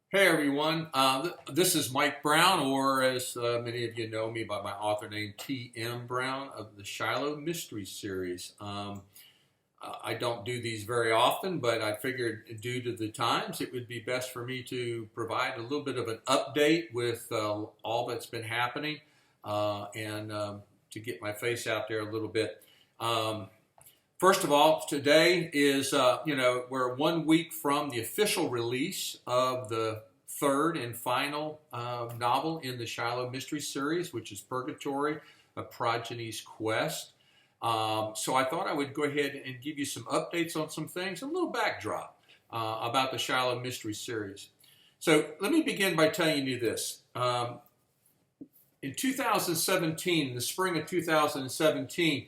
Hey everyone, this is Mike Brown, or as many of you know me by my author name T.M. Brown of the Shiloh Mystery Series. I don't do these very often, but I figured due to the times it would be best for me to provide a little bit of an update with all that's been happening and to get my face out there a little bit. Um, First of all, today is, we're 1 week from the official release of the third and final novel in the Shiloh Mystery Series, which is Purgatory, A Progeny's Quest. So I thought I would go ahead and give you some updates on some things, a little backdrop about the Shiloh Mystery Series. So let me begin by telling you this. In 2017, in the spring of 2017,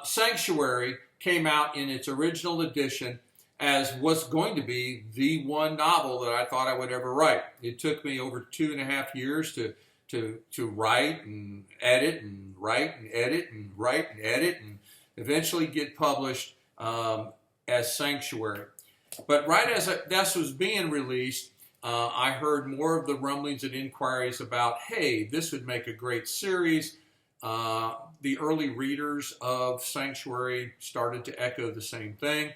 Sanctuary came out in its original edition as was going to be the one novel that I thought I would ever write. It took me over 2.5 years to write and edit and write and edit and write and edit and eventually get published as Sanctuary. But right as this was being released, I heard more of the rumblings and inquiries about, hey, this would make a great series. The early readers of Sanctuary started to echo the same thing.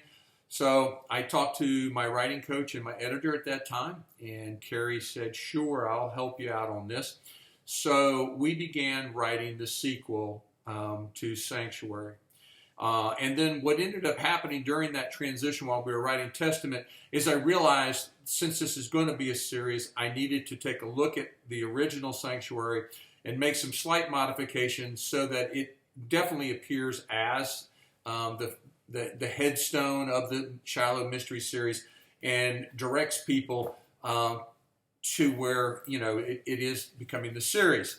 So I talked to my writing coach and my editor at that time, and Carrie said, sure, I'll help you out on this. So we began writing the sequel to Sanctuary. And then what ended up happening during that transition while we were writing Testament is I realized since this is going to be a series, I needed to take a look at the original Sanctuary and make some slight modifications so that it definitely appears as the headstone of the Shiloh Mystery Series and directs people to where it is becoming the series.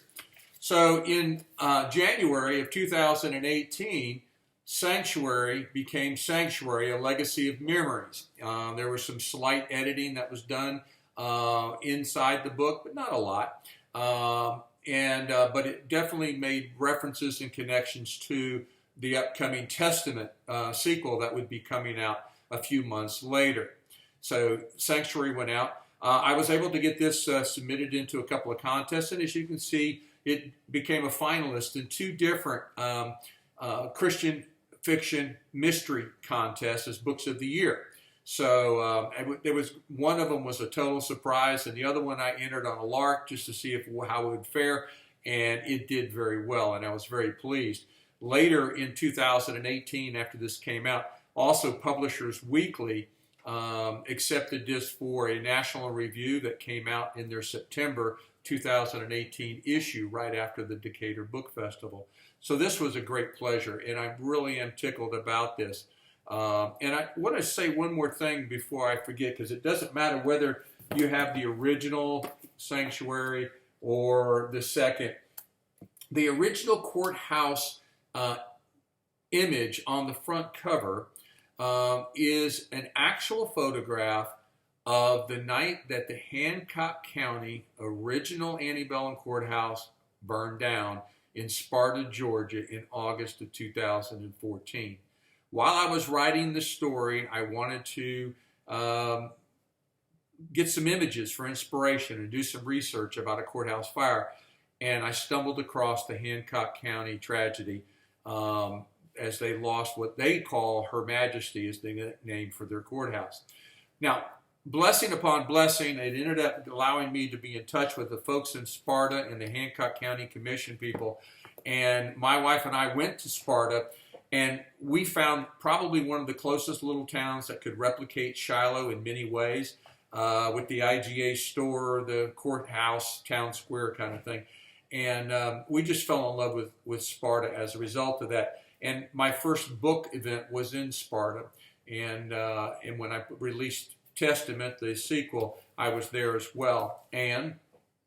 So in January of 2018, Sanctuary became Sanctuary, a Legacy of Memories. There was some slight editing that was done inside the book, but not a lot. But it definitely made references and connections to the upcoming Testament sequel that would be coming out a few months later. So Sanctuary went out. I was able to get this submitted into a couple of contests, and as you can see, it became a finalist in two different Christian fiction mystery contests as Books of the Year. So there was one of them was a total surprise, and the other one I entered on a lark just to see how it would fare, and it did very well, and I was very pleased. Later in 2018, after this came out, also Publishers Weekly accepted this for a national review that came out in their September 2018 issue right after the Decatur Book Festival. So this was a great pleasure, and I really am tickled about this. And I want to say one more thing before I forget, because it doesn't matter whether you have the original Sanctuary or the second. The original courthouse image on the front cover is an actual photograph of the night that the Hancock County original antebellum courthouse burned down in Sparta, Georgia in August of 2014. While I was writing the story, I wanted to get some images for inspiration and do some research about a courthouse fire. And I stumbled across the Hancock County tragedy as they lost what they call Her Majesty as the name for their courthouse. Now, blessing upon blessing, it ended up allowing me to be in touch with the folks in Sparta and the Hancock County Commission people. And my wife and I went to Sparta, and we found probably one of the closest little towns that could replicate Shiloh in many ways, with the IGA store, the courthouse, town square kind of thing. And we just fell in love with Sparta as a result of that. And my first book event was in Sparta. And when I released Testament, the sequel, I was there as well. And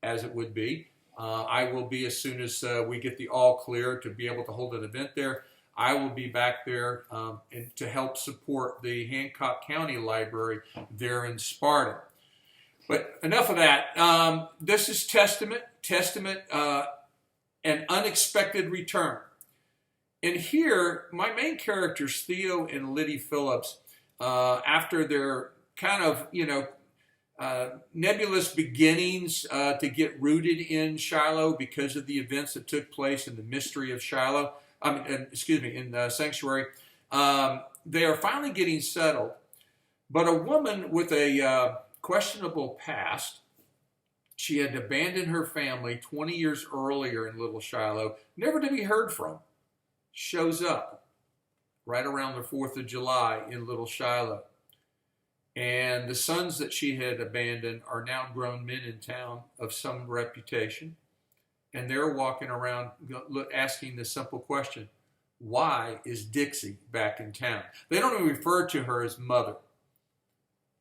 as it would be, I will be as soon as we get the all clear to be able to hold an event there. I will be back there and to help support the Hancock County Library there in Sparta. But enough of that. This is Testament, an unexpected return. And here, my main characters, Theo and Liddy Phillips, after their kind of, nebulous beginnings to get rooted in Shiloh because of the events that took place in the mystery of Shiloh. In Sanctuary. They are finally getting settled, but a woman with a questionable past, she had abandoned her family 20 years earlier in Little Shiloh, never to be heard from, shows up right around the 4th of July in Little Shiloh. And the sons that she had abandoned are now grown men in town of some reputation. And they're walking around asking the simple question, why is Dixie back in town? They don't even refer to her as mother.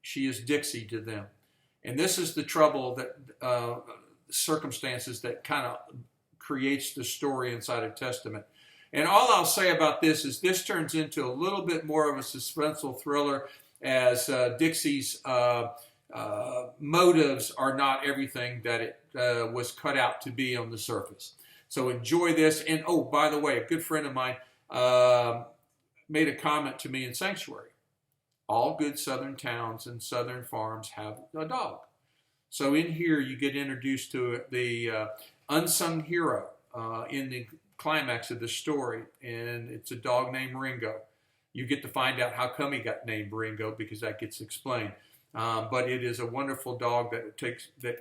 She is Dixie to them. And this is the trouble that circumstances that kind of creates the story inside of Testament. And all I'll say about this is this turns into a little bit more of a suspenseful thriller as Dixie's motives are not everything that it was cut out to be on the surface. So enjoy this. And oh, by the way, a good friend of mine made a comment to me in Sanctuary. All good southern towns and southern farms have a dog. So in here you get introduced to the unsung hero in the climax of the story, and it's a dog named Ringo. You get to find out how come he got named Ringo because that gets explained. But it is a wonderful dog that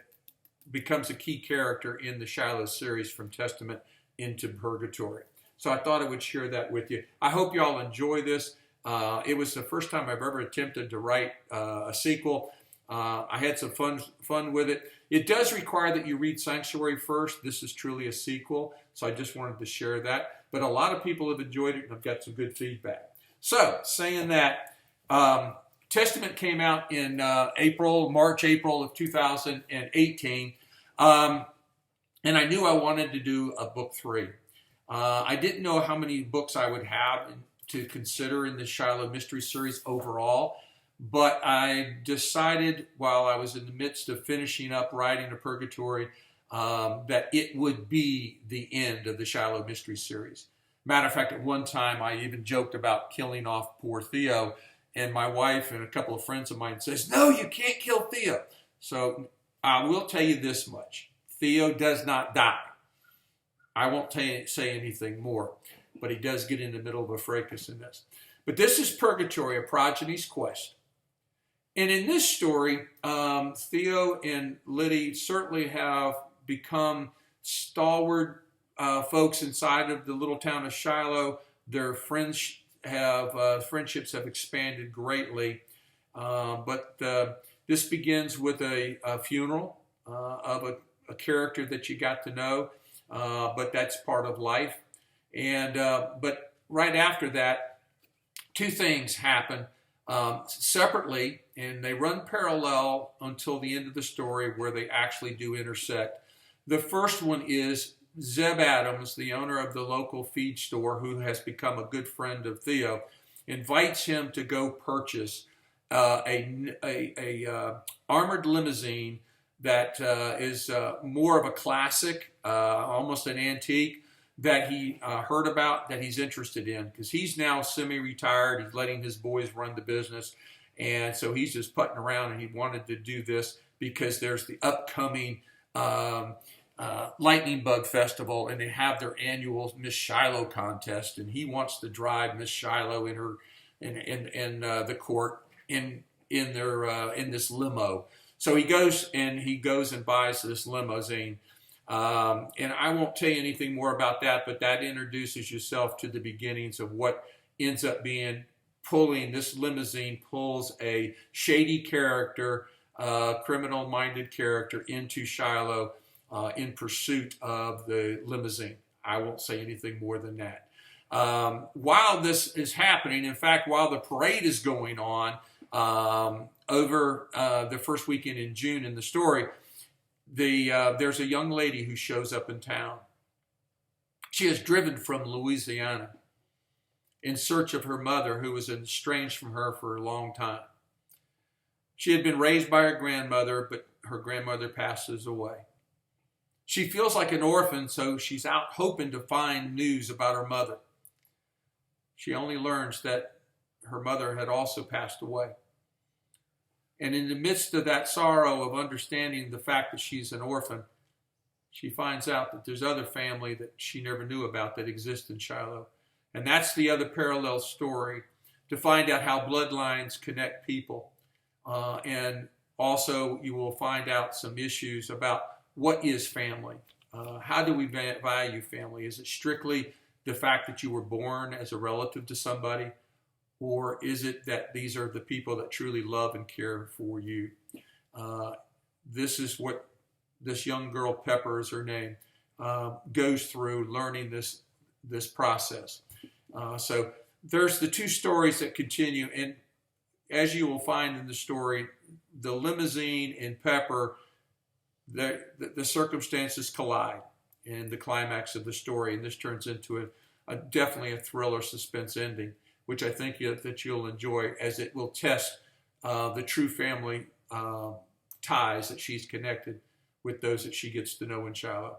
becomes a key character in the Shiloh series from Testament into Purgatory. So I thought I would share that with you. I hope you all enjoy this. It was the first time I've ever attempted to write a sequel. I had some fun with it. It does require that you read Sanctuary first. This is truly a sequel, so I just wanted to share that. But a lot of people have enjoyed it, and I've got some good feedback. So, saying that, Testament came out in March, April of 2018, and I knew I wanted to do a book 3. I didn't know how many books I would have to consider in the Shiloh Mystery Series overall, but I decided while I was in the midst of finishing up writing a Purgatory that it would be the end of the Shiloh Mystery Series. Matter of fact, at one time I even joked about killing off poor Theo, and my wife and a couple of friends of mine says, "No, you can't kill Theo." So I will tell you this much. Theo does not die. I won't say anything more, but he does get in the middle of a fracas in this. But this is Purgatory, a progeny's quest. And in this story, Theo and Liddy certainly have become stalwart folks inside of the little town of Shiloh. Their friendships have expanded greatly. But this begins with a funeral of a character that you got to know, but that's part of life. And but right after that, two things happen separately, and they run parallel until the end of the story where they actually do intersect. The first one is Zeb Adams, the owner of the local feed store, who has become a good friend of Theo, invites him to go purchase a armored limousine that is more of a classic, almost an antique, that he heard about, that he's interested in, because he's now semi-retired. He's letting his boys run the business, and so he's just putting around, and he wanted to do this because there's the upcoming Lightning Bug Festival, and they have their annual Miss Shiloh contest, and he wants to drive Miss Shiloh in her in the court in this limo. So he goes and buys this limousine. And I won't tell you anything more about that, but that introduces yourself to the beginnings of what ends up being this limousine pulls a shady character, criminal-minded character into Shiloh in pursuit of the limousine. I won't say anything more than that. While this is happening, in fact, while the parade is going on over the first weekend in June in the story, there's a young lady who shows up in town. She is driven from Louisiana in search of her mother, who was estranged from her for a long time. She had been raised by her grandmother, but her grandmother passes away. She feels like an orphan, so she's out hoping to find news about her mother. She only learns that her mother had also passed away. And in the midst of that sorrow of understanding the fact that she's an orphan, she finds out that there's other family that she never knew about that exists in Shiloh. And that's the other parallel story, to find out how bloodlines connect people. And also you will find out some issues about what is family. How do we value family? Is it strictly the fact that you were born as a relative to somebody? Or is it that these are the people that truly love and care for you? This is what this young girl, Pepper is her name, goes through learning this process. So there's the two stories that continue. And as you will find in the story, the limousine and Pepper, the circumstances collide in the climax of the story. And this turns into definitely a thriller suspense ending, which I think that you'll enjoy, as it will test the true family ties that she's connected with those that she gets to know in Shiloh.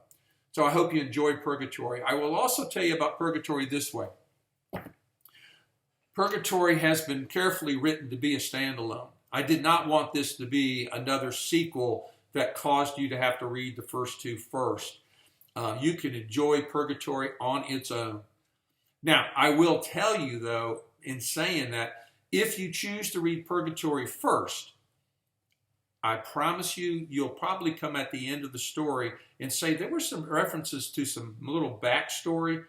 So I hope you enjoy Purgatory. I will also tell you about Purgatory this way. Purgatory has been carefully written to be a standalone. I did not want this to be another sequel that caused you to have to read the first two first. You can enjoy Purgatory on its own. Now, I will tell you, though, in saying that, if you choose to read Purgatory first, I promise you, you'll probably come at the end of the story and say, there were some references to some little backstory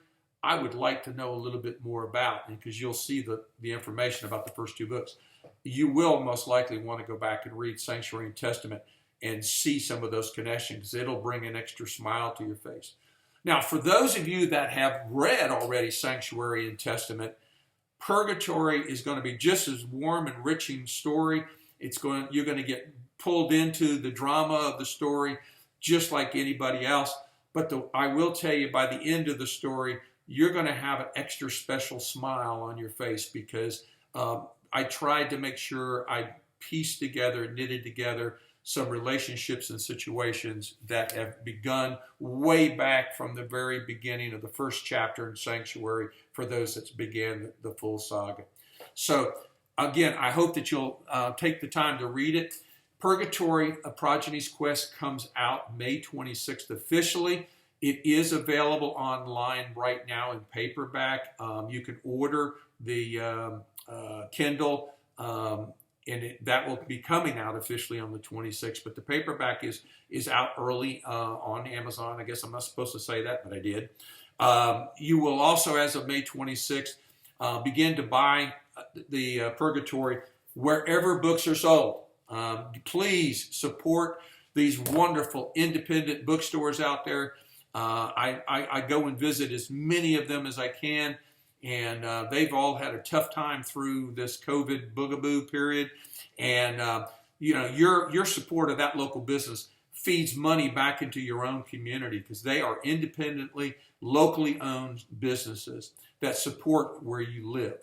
I would like to know a little bit more about, because you'll see the information about the first two books. You will most likely want to go back and read Sanctuary and Testament and see some of those connections. It'll bring an extra smile to your face. Now, for those of you that have read already Sanctuary and Testament, Purgatory is going to be just as warm, enriching story. You're going to get pulled into the drama of the story just like anybody else. But I will tell you, by the end of the story, you're going to have an extra special smile on your face, because I tried to make sure I knitted together some relationships and situations that have begun way back from the very beginning of the first chapter in Sanctuary, for those that began the full saga. So again, I hope that you'll take the time to read it. Purgatory, A Progeny's Quest comes out May 26th officially. It is available online right now in paperback. You can order the Kindle, and that will be coming out officially on the 26th. But the paperback is out early on Amazon. I guess I'm not supposed to say that, but I did. You will also, as of May 26th, begin to buy the Purgatory wherever books are sold. Please support these wonderful independent bookstores out there. I go and visit as many of them as I can, and they've all had a tough time through this COVID boogaboo period. And your support of that local business feeds money back into your own community, because they are independently, locally owned businesses that support where you live.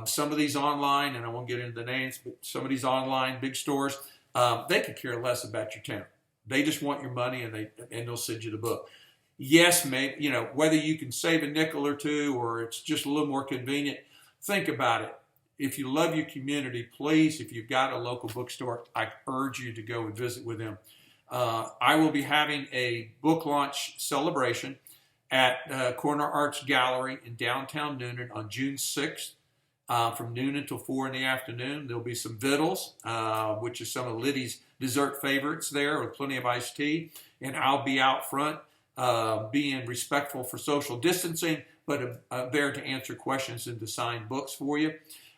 Some of these online, and I won't get into the names, but some of these online big stores, they could care less about your town. They just want your money, and they'll send you the book. Yes, maybe, whether you can save a nickel or two, or it's just a little more convenient, think about it. If you love your community, please, if you've got a local bookstore, I urge you to go and visit with them. I will be having a book launch celebration at Corner Arts Gallery in downtown Newnan on June 6th. From noon until 4 in the afternoon. There'll be some vittles, which is some of Liddy's dessert favorites there, with plenty of iced tea. And I'll be out front being respectful for social distancing, but there to answer questions and to sign books for you.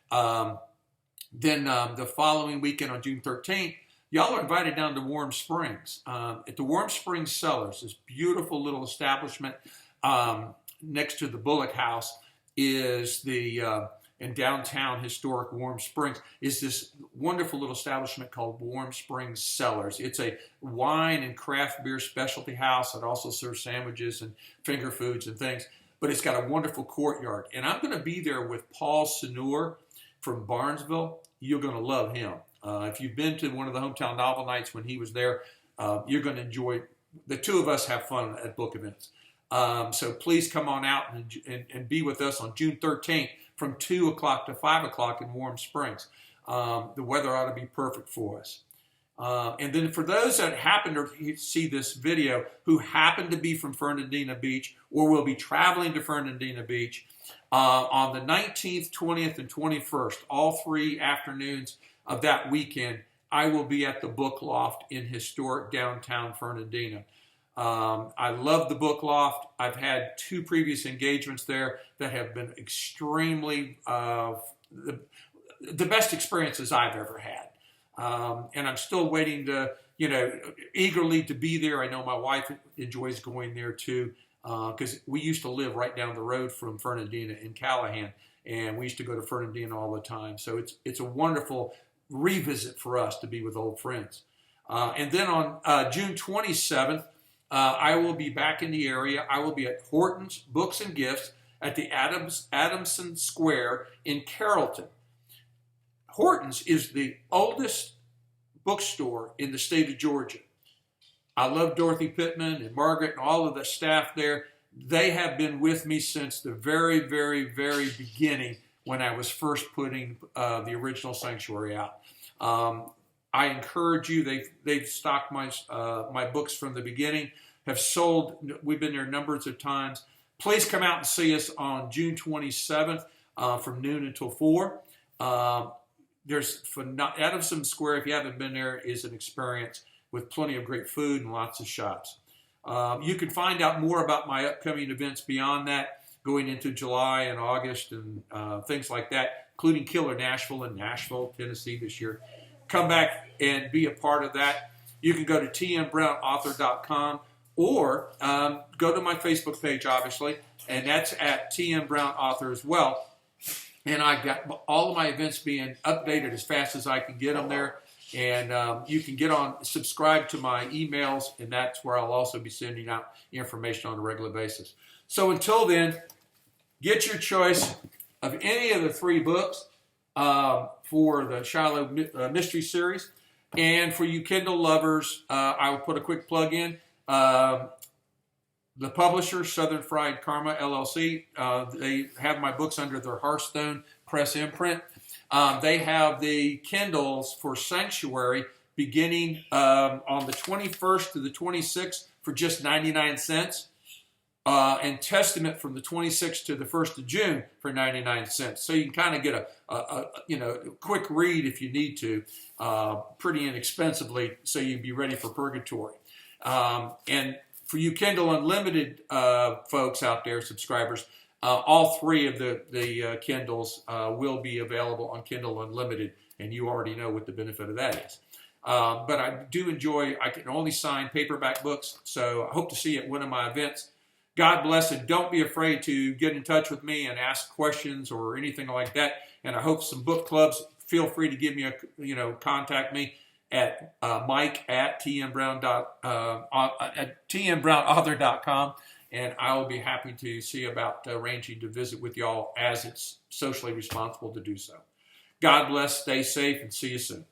Then the following weekend on June 13th, y'all are invited down to Warm Springs. At the Warm Springs Cellars, this beautiful little establishment next to the Bullock House, is in downtown historic Warm Springs, is this wonderful little establishment called Warm Springs Cellars. It's a wine and craft beer specialty house that also serves sandwiches and finger foods and things, but it's got a wonderful courtyard. And I'm going to be there with Paul Sinor from Barnesville. You're going to love him. If you've been to one of the hometown novel nights when he was there, you're going to enjoy. The two of us have fun at book events. So please come on out and be with us on June 13th from 2 o'clock to 5 o'clock in Warm Springs. The weather ought to be perfect for us. And then for those that happen to see this video who happen to be from Fernandina Beach or will be traveling to Fernandina Beach, on the 19th, 20th, and 21st, all 3 afternoons of that weekend, I will be at the Book Loft in historic downtown Fernandina. I love the Book Loft. I've had 2 previous engagements there that have been extremely the best experiences I've ever had. And I'm still waiting to, eagerly to be there. I know my wife enjoys going there too, because we used to live right down the road from Fernandina in Callahan, and we used to go to Fernandina all the time. So it's a wonderful revisit for us to be with old friends. And then on June 27th, I will be back in the area. I will be at Horton's Books and Gifts at the Adamson Square in Carrollton. Horton's is the oldest bookstore in the state of Georgia. I love Dorothy Pittman and Margaret and all of the staff there. They have been with me since the very, very, very beginning when I was first putting the original Sanctuary out. I encourage you. They've stocked my books from the beginning. Have sold. We've been there numbers of times. Please come out and see us on June 27th from noon until 4. There's Adamson Square, if you haven't been there, is an experience with plenty of great food and lots of shops. You can find out more about my upcoming events beyond that, going into July and August and things like that, including Killer Nashville in Nashville, Tennessee this year. Come back and be a part of that. You can go to tmbrownauthor.com or go to my Facebook page, obviously, and that's at TM Brown Author as well. And I've got all of my events being updated as fast as I can get them there. And you can subscribe to my emails, and that's where I'll also be sending out information on a regular basis. So until then, get your choice of any of the 3 books for the Shiloh Mystery Series. And for you Kindle lovers, I will put a quick plug in. The publisher, Southern Fried Karma, LLC, they have my books under their Hearthstone Press imprint. They have the Kindles for Sanctuary beginning on the 21st to the 26th for just 99 cents. And Testament from the 26th to the 1st of June for 99 cents. So you can kind of get a quick read if you need to, pretty inexpensively, so you'd be ready for Purgatory. And for you Kindle Unlimited folks out there, subscribers, all 3 of the Kindles will be available on Kindle Unlimited, and you already know what the benefit of that is. But I do enjoy, I can only sign paperback books, so I hope to see you at one of my events. God bless, and don't be afraid to get in touch with me and ask questions or anything like that. And I hope some book clubs, feel free to give me contact me at Mike at tmbrownauthor.com, and I will be happy to see about arranging to visit with y'all as it's socially responsible to do so. God bless, stay safe, and see you soon.